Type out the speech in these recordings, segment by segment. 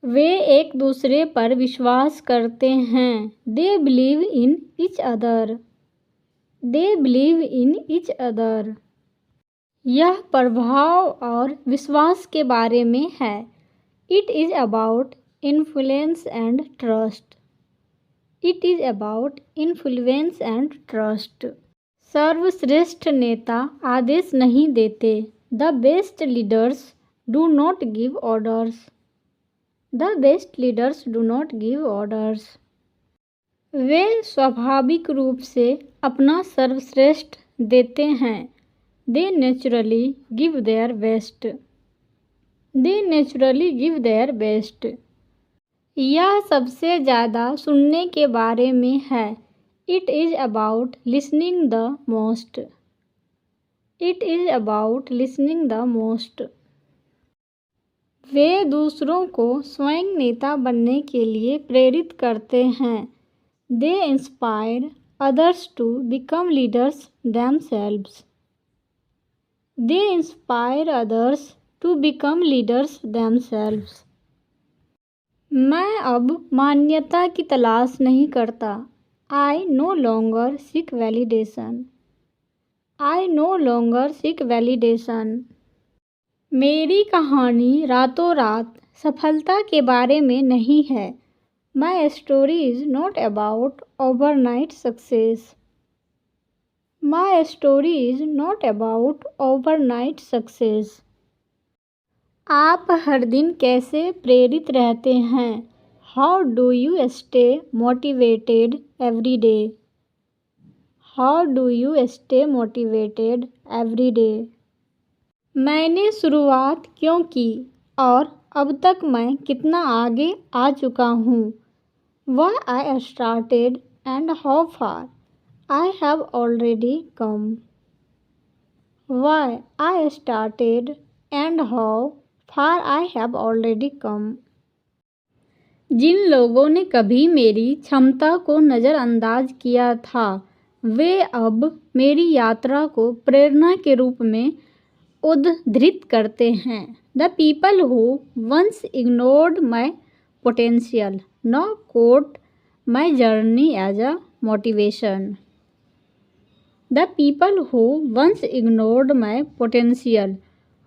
वे एक दूसरे पर विश्वास करते हैं। They believe in each other. They believe in each other. यह प्रभाव और विश्वास के बारे में है। It is about influence and trust. It is about influence and trust. सर्वश्रेष्ठ नेता आदेश नहीं देते। The best leaders do not give orders. The best leaders do not give orders. वे स्वाभाविक रूप से अपना सर्वश्रेष्ठ देते हैं। They naturally give their best. They naturally give their best. यह सबसे ज़्यादा सुनने के बारे में है। It is about listening the most. It is about listening the most. वे दूसरों को स्वयं नेता बनने के लिए प्रेरित करते हैं। They inspire others to become leaders themselves। They inspire others to become leaders themselves। मैं अब मान्यता की तलाश नहीं करता। I no longer seek validation. I no longer seek validation. मेरी कहानी रातों रात सफलता के बारे में नहीं है। My story is not about overnight success. My story is not about overnight success. आप हर दिन कैसे प्रेरित रहते हैं? How do you stay motivated every day? How do you stay motivated every day? मैंने शुरुआत क्यों की और अब तक मैं कितना आगे आ चुका हूँ? Why I started and how far I have already come. Why I started and how far I have already come. जिन लोगों ने कभी मेरी क्षमता को नज़रअंदाज किया था, वे अब मेरी यात्रा को प्रेरणा के रूप में उद्धृत करते हैं। The people who once ignored my potential now quote my journey as a motivation. The people who once ignored my potential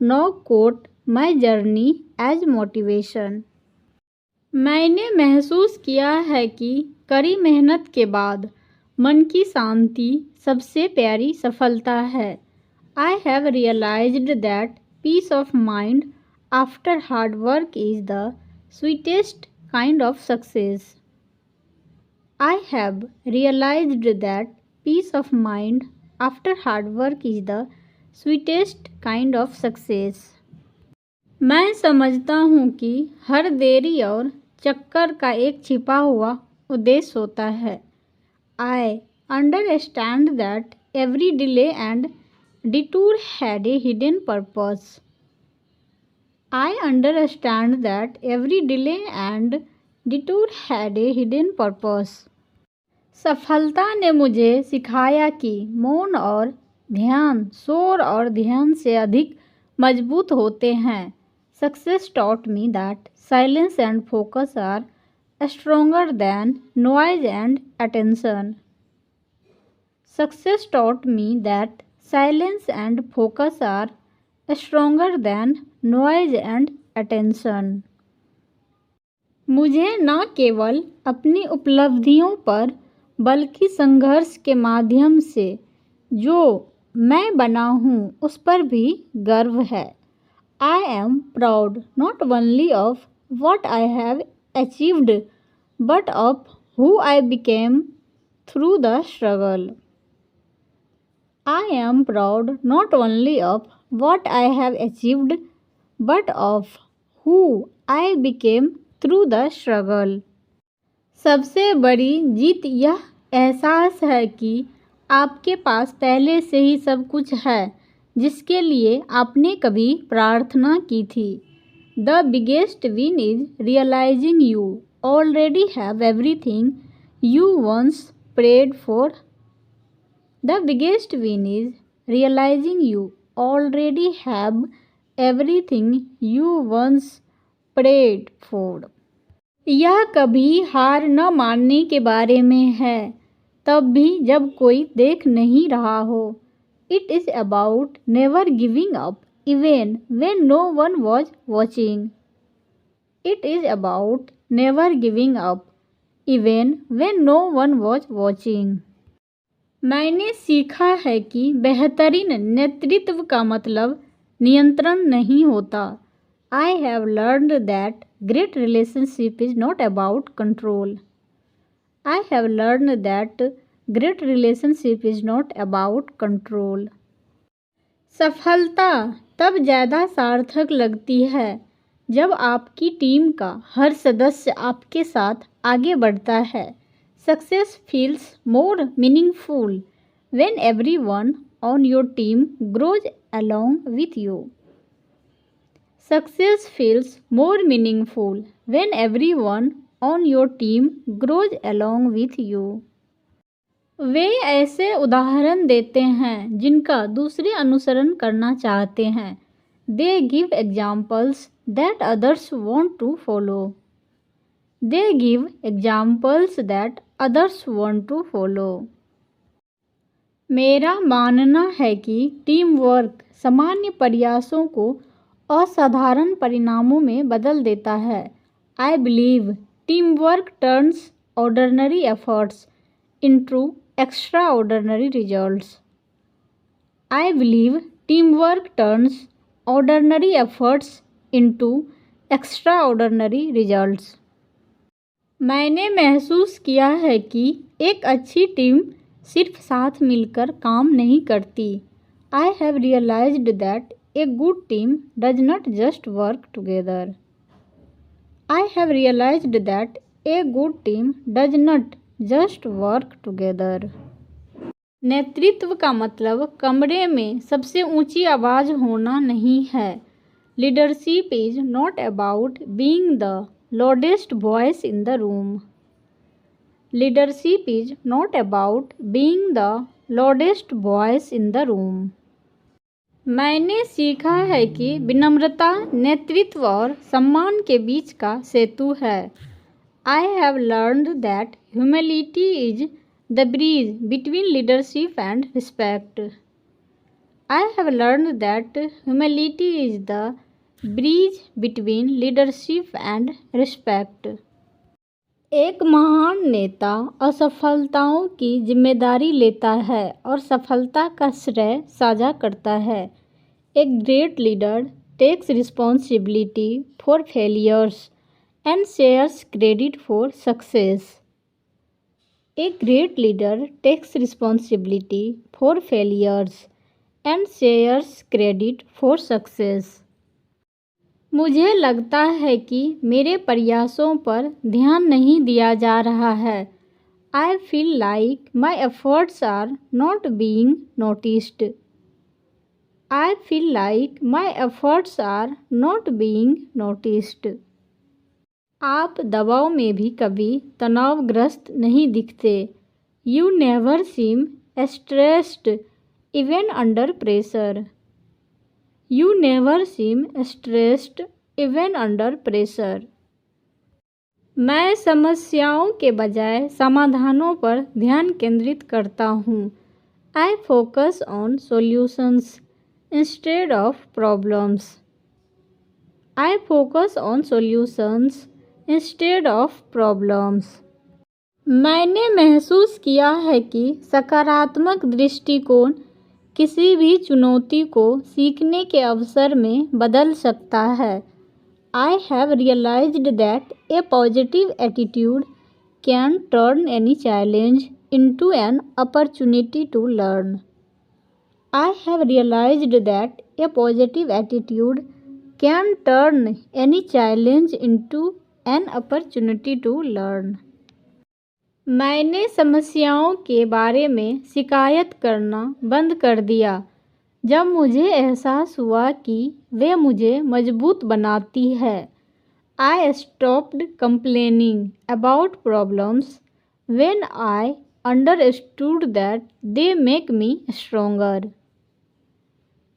now quote my journey as motivation. मैंने महसूस किया है कि कड़ी मेहनत के बाद मन की शांति सबसे प्यारी सफलता है। I have realized that peace of mind after hard work is the sweetest kind of success. I have realized that peace of mind after hard work is the sweetest kind of success. मैं समझता हूँ कि हर देरी और चक्कर का एक छिपा हुआ उद्देश्य होता है। I understand that every delay and detour had a hidden purpose. I understand that every delay and detour had a hidden purpose. सफलता ने मुझे सिखाया कि मौन और ध्यान शोर और ध्यान से अधिक मजबूत होते हैं। Success taught me that silence and focus are stronger than noise and attention. Success taught me that silence and focus are stronger than noise and attention. मुझे न केवल अपनी उपलब्धियों पर बल्कि संघर्ष के माध्यम से जो मैं बना हूँ उस पर भी गर्व है। I am proud not only of what I have achieved but of who I became through the struggle. I am proud not only of what I have achieved but of who I became through the struggle. सबसे बड़ी जीत यह एहसास है कि आपके पास पहले से ही सब कुछ है जिसके लिए आपने कभी प्रार्थना की थी। The biggest win is realizing you already have everything you once prayed for. The biggest win is realizing you already have everything you once prayed for. यह कभी हार न मानने के बारे में है, तब भी जब कोई देख नहीं रहा हो। It is about never giving up even when no one was watching. It is about never giving up even when no one was watching. मैंने सीखा है कि बेहतरीन नेतृत्व का मतलब नियंत्रण नहीं होता। I have learned that great relationship is not about control. I have learned that great relationship is not about control. सफलता तब ज़्यादा सार्थक लगती है जब आपकी टीम का हर सदस्य आपके साथ आगे बढ़ता है। Success feels more meaningful when everyone on your team grows along with you. Success feels more meaningful when everyone on your team grows along with you. वे ऐसे उदाहरण देते हैं जिनका दूसरे अनुसरण करना चाहते हैं। They give examples that others want to follow. They give examples that others want to follow. मेरा मानना है कि टीम वर्क सामान्य प्रयासों को असाधारण परिणामों में बदल देता है। I believe teamwork turns ordinary efforts into extraordinary results. I believe teamwork turns ordinary efforts into extraordinary results. मैंने महसूस किया है कि एक अच्छी टीम सिर्फ साथ मिलकर काम नहीं करती। I have realized that a good team does not just work together. I have realized that a good team does not just work together. नेतृत्व का मतलब कमरे में सबसे ऊंची आवाज़ होना नहीं है। Leadership is not about being the loudest voice in the room. Leadership is not about being the loudest voice in the room. मैंने सीखा है कि विनम्रता नेतृत्व और सम्मान के बीच का सेतु है। I have learned that humility is the bridge between leadership and respect. I have learned that humility is the bridge between leadership and respect. एक महान नेता असफलताओं की जिम्मेदारी लेता है और सफलता का श्रेय साझा करता है। A great leader takes responsibility for failures and shares credit for success. A great leader takes responsibility for failures and shares credit for success. मुझे लगता है कि मेरे प्रयासों पर ध्यान नहीं दिया जा रहा है। I feel like my efforts are not being noticed. I feel like my efforts are not being noticed. आप दबाव में भी कभी तनावग्रस्त नहीं दिखते। You never seem stressed even under pressure. You never seem stressed even under pressure. मैं समस्याओं के बजाय समाधानों पर ध्यान केंद्रित करता हूँ। I focus on solutions instead of problems. I focus on solutions instead of problems. मैंने महसूस किया है कि सकारात्मक दृष्टिकोण किसी भी चुनौती को सीखने के अवसर में बदल सकता है। I have realized that a positive attitude can turn any challenge into an opportunity to learn. I have realized that a positive attitude can turn any challenge into an opportunity to learn. मैंने समस्याओं के बारे में शिकायत करना बंद कर दिया जब मुझे एहसास हुआ कि वे मुझे मजबूत बनाती है। I stopped complaining about problems when I understood that they make me stronger.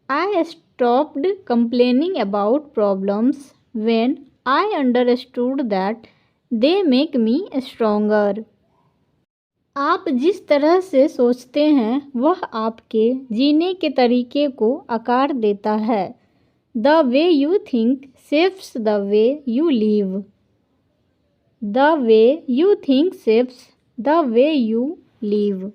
I stopped complaining about problems when I understood that they make me stronger. आप जिस तरह से सोचते हैं वह आपके जीने के तरीके को आकार देता है। The way you think shapes the way you live. The way you think shapes the way you live.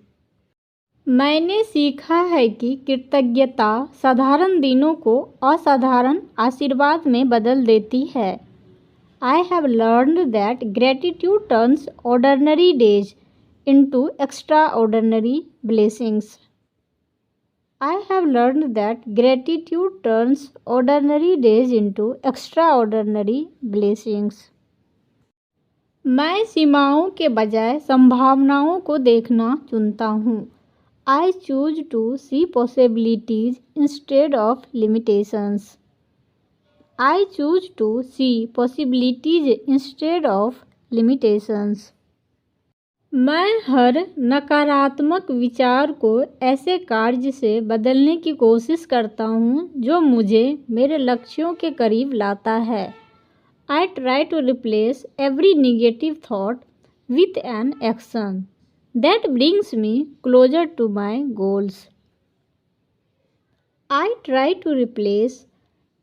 मैंने सीखा है कि कृतज्ञता साधारण दिनों को असाधारण आशीर्वाद में बदल देती है। I have learned that gratitude turns ordinary days into extraordinary blessings. I have learned that gratitude turns ordinary days into extraordinary blessings. मैं सीमाओं के बजाय संभावनाओं को देखना चुनता हूँ। I choose to see possibilities instead of limitations. I choose to see possibilities instead of limitations. मैं हर नकारात्मक विचार को ऐसे कार्य से बदलने की कोशिश करता हूँ जो मुझे मेरे लक्ष्यों के करीब लाता है। I try to replace every negative thought with an action that brings me closer to my goals. I try to replace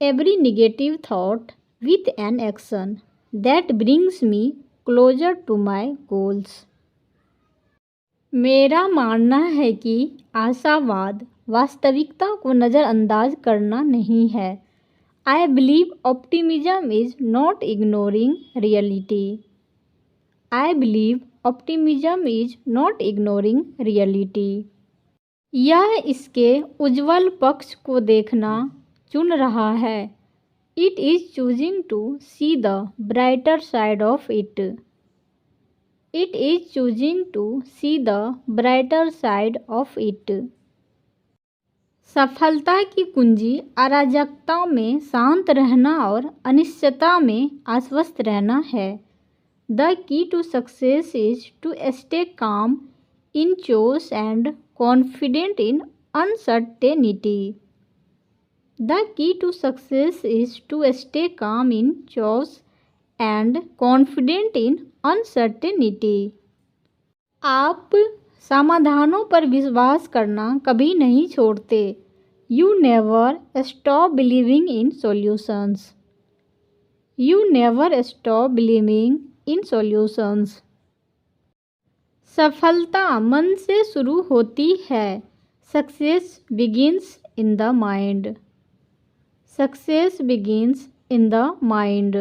every negative thought with an action that brings me closer to my goals. मेरा मानना है कि आशावाद वास्तविकता को नज़रअंदाज करना नहीं है। I believe optimism is not ignoring reality. I believe optimism is not ignoring reality. यह इसके उज्ज्वल पक्ष को देखना चुन रहा है। It is choosing to see the brighter side of it. It is choosing to see the brighter side of it. सफलता की कुंजी अराजकता में शांत रहना और अनिश्चितता में आश्वस्त रहना है। The key to success is to stay calm in chaos and confident in uncertainty. The key to success is to stay calm in chaos and confident in uncertainty. आप समाधानों पर विश्वास करना कभी नहीं छोड़ते। You never stop believing in solutions. You never stop believing in solutions. सफलता मन से शुरू होती है। Success begins in the mind. Success begins in the mind.